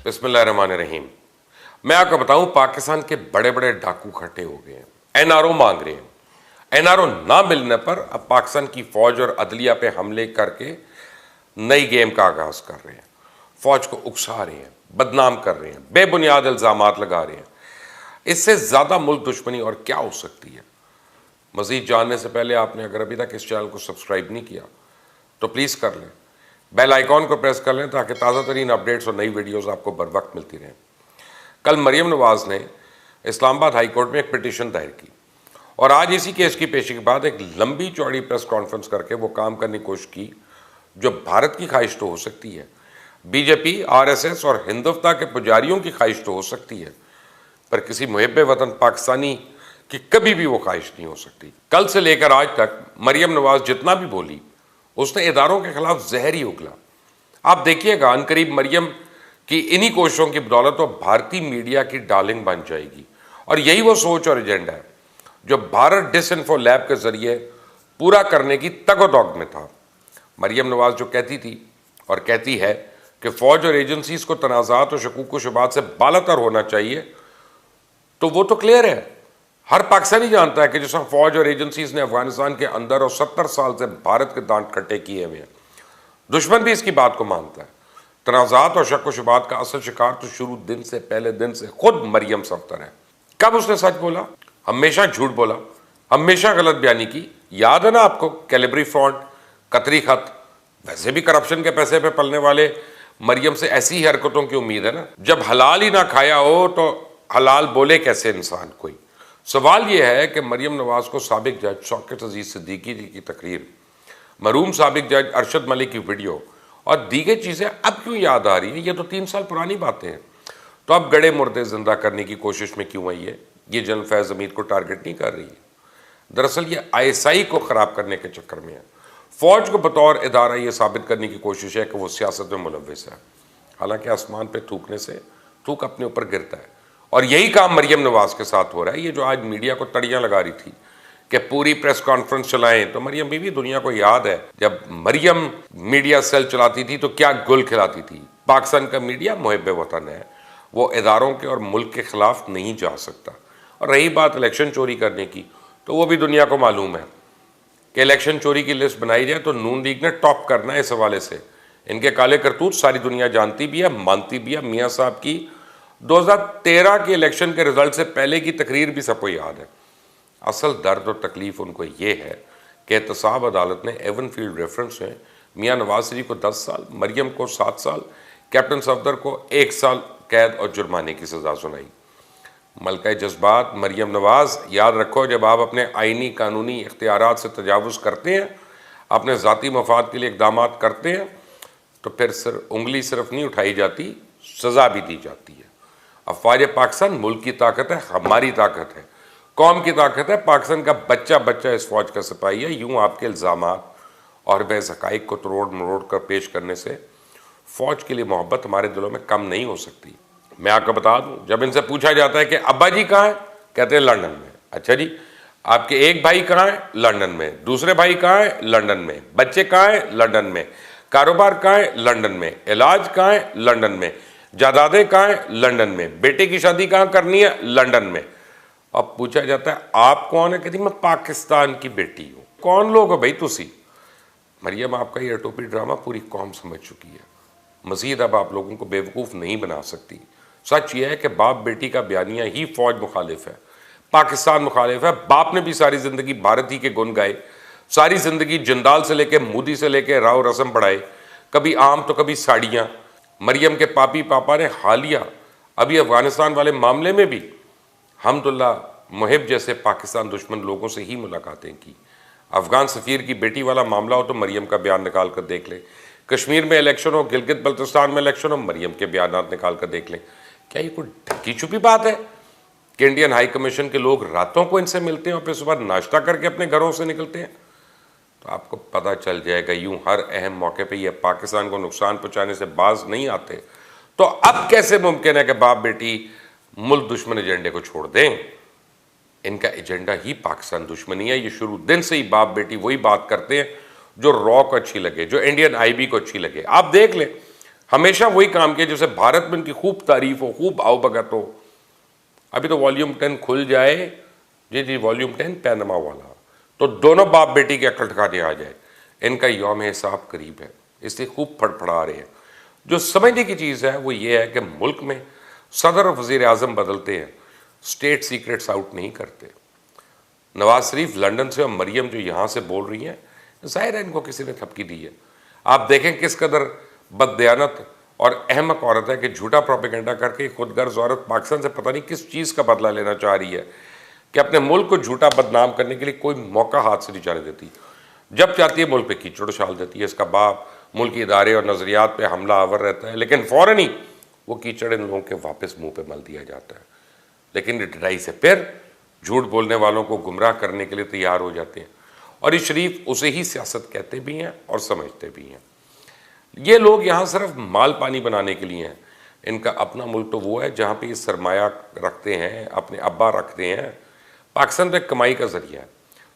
बिस्मिल्लाहिर्रहमानिर्रहीम। मैं आपको बताऊं, पाकिस्तान के बड़े बड़े डाकू इकट्ठे हो गए हैं, एनआरओ मांग रहे हैं। एनआरओ ना मिलने पर अब पाकिस्तान की फौज और अदलिया पे हमले करके नई गेम का आगाज कर रहे हैं। फौज को उकसा रहे हैं, बदनाम कर रहे हैं, बेबुनियाद इल्जामात लगा रहे हैं। इससे ज्यादा मुल्क दुश्मनी और क्या हो सकती है। मजीद जानने से पहले आपने अगर अभी तक इस चैनल को सब्सक्राइब नहीं किया तो प्लीज़ कर लें, बेल आइकॉन को प्रेस कर लें ताकि ताज़ा तरीन अपडेट्स और नई वीडियोस आपको बर वक्त मिलती रहें। कल मरियम नवाज ने इस्लामाबाद हाई कोर्ट में एक पिटीशन दायर की और आज इसी केस की पेशी के बाद एक लंबी चौड़ी प्रेस कॉन्फ्रेंस करके वो काम करने की कोशिश की जो भारत की ख्वाहिश तो हो सकती है, बीजेपी, आरएसएस और हिंदुत्व के पुजारियों की ख्वाहिश तो हो सकती है, पर किसी मुहिब वतन पाकिस्तानी की कभी भी वो ख्वाहिश नहीं हो सकती। कल से लेकर आज तक मरियम नवाज जितना भी बोली उसने इदारों के खिलाफ जहर ही उगला। आप देखिएगा अनकरीब मरियम की इन्हीं कोशिशों की बदौलत तो भारतीय मीडिया की डार्लिंग बन जाएगी और यही वो सोच और एजेंडा है जो भारत डिसइंफो लैब के जरिए पूरा करने की तगोदौग में था। मरियम नवाज जो कहती थी और कहती है कि फौज और एजेंसीज को तनाज़ात और शकूक व शुबात से बालातर होना चाहिए, तो वो तो क्लियर है। हर पाकिस्तानी जानता है कि जिस फौज और एजेंसीज ने अफगानिस्तान के अंदर और 70 साल से भारत के दांत खट्टे किए हुए हैं, दुश्मन भी इसकी बात को मानता है। तनाज़ात और शक व शुबात का असल शिकार तो शुरू दिन से पहले दिन से खुद मरियम सफ्तर है। कब उसने सच बोला? हमेशा झूठ बोला, हमेशा गलत बयानी की। याद है ना आपको, कैलिब्री फॉन्ट, कतरी खत। वैसे भी करप्शन के पैसे पे पलने वाले मरियम से ऐसी ही हरकतों की उम्मीद है ना। जब हलाल ही ना खाया हो तो हलाल बोले कैसे इंसान कोई। सवाल यह है कि मरियम नवाज को साबिक जज शौकत अजीज सिद्दीकी जी की तकरीर, मरूम साबिक जज अरशद मलिक की वीडियो और दीगर चीज़ें अब क्यों याद आ रही हैं? ये तो 3 साल पुरानी बातें हैं। तो अब गड़े मुर्दे जिंदा करने की कोशिश में क्यों आई है? ये जनरल फैज हमीद को टारगेट नहीं कर रही है। दरअसल ये आईएसआई को ख़राब करने के चक्कर में है। फौज को बतौर इदारा ये साबित करने की कोशिश है कि वो सियासत में मुलव्विस है। हालांकि आसमान पे थूकने से थूक अपने ऊपर गिरता है और यही काम मरियम नवाज के साथ हो रहा है। ये जो आज मीडिया को तड़ियाँ लगा रही थी कि पूरी प्रेस कॉन्फ्रेंस चलाएं, तो मरियम बीवी दुनिया को याद है जब मरियम मीडिया सेल चलाती थी तो क्या गुल खिलाती थी। पाकिस्तान का मीडिया मुहिब वतन है, वो इदारों के और मुल्क के खिलाफ नहीं जा सकता। और रही बात इलेक्शन चोरी करने की, तो वो भी दुनिया को मालूम है कि इलेक्शन चोरी की लिस्ट बनाई जाए तो नून लीग ने टॉप करना है। इस हवाले से इनके काले करतूत सारी दुनिया जानती भी है, मानती भी है। मियाँ साहब की 2013 के इलेक्शन के रिजल्ट से पहले की तकरीर भी सबको याद है। असल दर्द और तकलीफ उनको ये है कि एहतसाब अदालत ने एवन फील्ड रेफरेंस में मियाँ नवाज शरीफ को 10 साल, मरियम को 7 साल, कैप्टन सफदर को 1 साल कैद और जुर्माने की सज़ा सुनाई। मलका जज्बात मरियम नवाज, याद रखो, जब आप अपने आइनी कानूनी इख्तियारात से तजावुज़ करते हैं, अपने ज़ाती मफाद के लिए इक़दाम करते हैं, तो फिर उंगली सिर्फ नहीं उठाई जाती, सज़ा भी दी जाती है। अफ़वाज पाकिस्तान मुल्क की ताकत है, हमारी ताकत है, कौम की ताकत है। पाकिस्तान का बच्चा बच्चा इस फौज का सिपाही है। यूँ आपके इल्ज़ामात और बेस हक़ाइक़ को तरोड़ मरोड़ कर पेश करने से फ़ौज के लिए मोहब्बत हमारे दिलों में कम नहीं हो सकती। मैं आपको बता दूं, जब इनसे पूछा जाता है कि अब्बा जी कहाँ हैं, कहते हैं लंदन में। अच्छा जी, आपके एक भाई कहाँ है? लंदन में। दूसरे भाई कहाँ है? लंदन में। बच्चे कहाँ हैं? लंदन में। कारोबार कहाँ है? लंदन में। इलाज कहाँ है? लंदन में। जायदादें कहाँ है? लंदन में। बेटे की शादी कहाँ करनी है? लंदन में। अब पूछा जाता है आप कौन है? कहती मैं पाकिस्तान की बेटी हूँ। कौन लोग हो भाई तुसी? मरियम, आपका ये टोपी ड्रामा पूरी कौम समझ चुकी है। मजीद अब आप लोगों को बेवकूफ़ नहीं बना सकती। सच ये है कि बाप बेटी का बयानिया ही फौज मुखालिफ है, पाकिस्तान मुखालिफ है। बाप ने भी सारी ज़िंदगी भारत ही के गुन गाए, सारी ज़िंदगी जिंदाल से लेके मोदी से लेके राव रस्म पढ़ाए, कभी आम तो कभी साड़ियाँ। मरियम के पापी पापा ने हालिया अभी अफगानिस्तान वाले मामले में भी अल्हम्दुलिल्लाह मुहिब जैसे पाकिस्तान दुश्मन लोगों से ही मुलाकातें की। अफगान सफ़ीर की बेटी वाला मामला हो तो मरियम का बयान निकाल कर देख लें। कश्मीर में इलेक्शन हो, गिलगित बल्तिस्तान में इलेक्शन हो, मरियम के बयान निकाल कर देख लें। क्या ये कोई ढकी छुपी बात है कि इंडियन हाई कमीशन के लोग रातों को इनसे मिलते हैं और फिर सुबह नाश्ता करके अपने घरों से निकलते हैं? तो आपको पता चल जाएगा। यूं हर अहम मौके पे ये पाकिस्तान को नुकसान पहुंचाने से बाज नहीं आते, तो अब कैसे मुमकिन है कि बाप बेटी मुल्क दुश्मन एजेंडे को छोड़ दें? इनका एजेंडा ही पाकिस्तान दुश्मनी है। ये शुरू दिन से ही बाप बेटी वही बात करते हैं जो रॉ को अच्छी लगे, जो इंडियन आईबी को अच्छी लगे। आप देख लें, हमेशा वही काम किया जैसे भारत में इनकी खूब तारीफ हो, खूब आवभगत हो। अभी तो वॉल्यूम 10 खुल जाए, जी जी वॉल्यूम 10 पैनमा वाला, तो दोनों बाप बेटी के अकड़ ठिकाने आ जाए। इनका यौम हिसाब करीब है, इसलिए खूब फड़फड़ा रहे हैं। जो समझने की चीज़ है वो ये है कि मुल्क में सदर और वज़ीर आज़म बदलते हैं, स्टेट सीक्रेट्स आउट नहीं करते। नवाज शरीफ लंदन से और मरियम जो यहाँ से बोल रही हैं, जाहिर है इनको किसी ने थपकी दी है। आप देखें किस कदर बददयानत और अहमक औरत है कि झूठा प्रोपेगेंडा करके खुदगर्ज औरत पाकिस्तान से पता नहीं किस चीज़ का बदला लेना चाह रही है कि अपने मुल्क को झूठा बदनाम करने के लिए कोई मौका हाथ से नहीं जाने देती। जब चाहती है मुल्क पे कीचड़ उछाल देती है। इसका बाप मुल्की इदारे और नज़रियात पे हमला आवर रहता है, लेकिन फ़ौरन ही वो कीचड़ इन लोगों के वापस मुंह पे मल दिया जाता है। लेकिन रिटाई से फिर झूठ बोलने वालों को गुमराह करने के लिए तैयार हो जाते हैं, और ये शरीफ उसे ही सियासत कहते भी हैं और समझते भी हैं। ये लोग यहाँ सिर्फ माल पानी बनाने के लिए हैं। इनका अपना मुल्क तो वो है जहाँ पे ये सरमाया रखते हैं, अपने अब्बा रखते हैं। पाकिस्तान तो एक कमाई का जरिया है।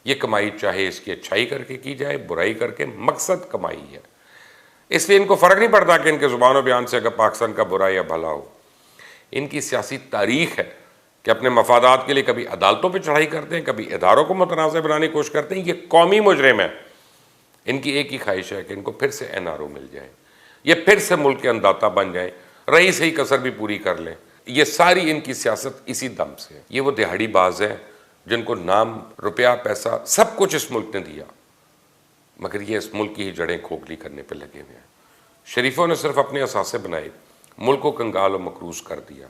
ये कमाई चाहे इसकी अच्छाई करके की जाए, बुराई करके, मकसद कमाई है। इसलिए इनको फ़र्क नहीं पड़ता कि इनके ज़ुबान बयान से अगर पाकिस्तान का बुरा या भला हो। इनकी सियासी तारीख है कि अपने मफादात के लिए कभी अदालतों पर चढ़ाई करते हैं, कभी इदारों को मुतनाज़ बनाने की कोशिश करते हैं। ये कौमी मुजरिम है। इनकी एक ही ख्वाहिश है कि इनको फिर से NRO मिल जाए, ये फिर से मुल्क के अंदाता बन जाए, रही सही कसर भी पूरी कर लें। ये सारी इनकी सियासत इसी दम से है। ये वो दिहाड़ी बाज है जिनको नाम, रुपया, पैसा सब कुछ इस मुल्क ने दिया, मगर ये इस मुल्क की ही जड़ें खोखली करने पर लगे हुए हैं। शरीफों ने सिर्फ अपने असासे बनाए, मुल्क को कंगाल और मकरूज कर दिया।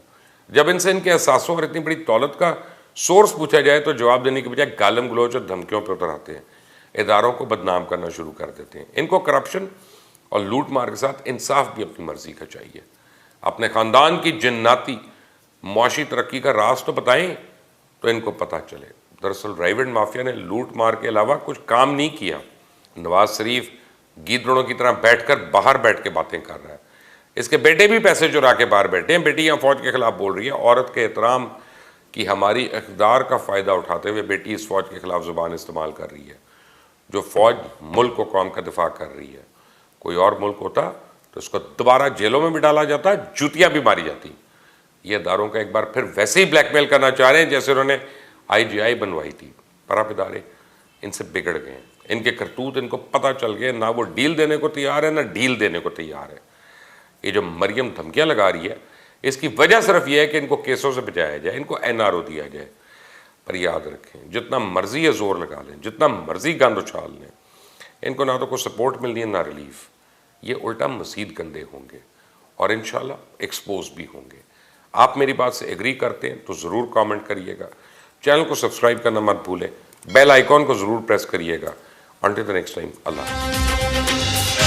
जब इनसे इनके असासों और इतनी बड़ी दौलत का सोर्स पूछा जाए तो जवाब देने के बजाय गालम गलोच और धमकियों पर उतर आते हैं, इदारों को बदनाम करना शुरू कर देते हैं। इनको करप्शन और लूट मार के साथ इंसाफ भी अपनी मर्जी का चाहिए। अपने ख़ानदान की जिन्नाती मुआशी तरक्की का राज तो बताएं तो इनको पता चले। दरअसल प्राइवेट माफिया ने लूट मार के अलावा कुछ काम नहीं किया। नवाज शरीफ गीदड़ों की तरह बैठकर बाहर बैठ के बातें कर रहा है। इसके बेटे भी पैसे चुरा के बाहर बैठे हैं। बेटी यहाँ फौज के खिलाफ बोल रही है। औरत के एहतराम की हमारी इक़्तिदार का फ़ायदा उठाते हुए बेटी इस फौज के खिलाफ ज़ुबान इस्तेमाल कर रही है। जो फ़ौज मुल्क को कौम का दिफा कर रही है। कोई और मुल्क होता तो उसको दोबारा जेलों में भी डाला जाता, जूतियाँ भी मारी जाती। ये इदारों का एक बार फिर वैसे ही ब्लैकमेल करना चाह रहे हैं जैसे उन्होंने IGI बनवाई थी। पर आप इदारे इनसे बिगड़ गए हैं। इनके करतूत इनको पता चल गए। ना वो डील देने को तैयार है, ना डील देने को तैयार है। ये जो मरियम धमकियाँ लगा रही है, इसकी वजह सिर्फ ये है कि इनको केसों से बचाया जाए, इनको NRO दिया जाए। पर याद रखें, जितना मर्जी ये जोर लगा लें, जितना मर्जी गंद उछाल लें, इनको ना तो कोई सपोर्ट मिलनी है, ना रिलीफ। ये उल्टा मज़ीद गंदे होंगे और इंशाल्लाह एक्सपोज भी होंगे। आप मेरी बात से एग्री करते हैं तो ज़रूर कमेंट करिएगा। चैनल को सब्सक्राइब करना मत भूलें। बेल आइकॉन को ज़रूर प्रेस करिएगा। Until the next time, Allah.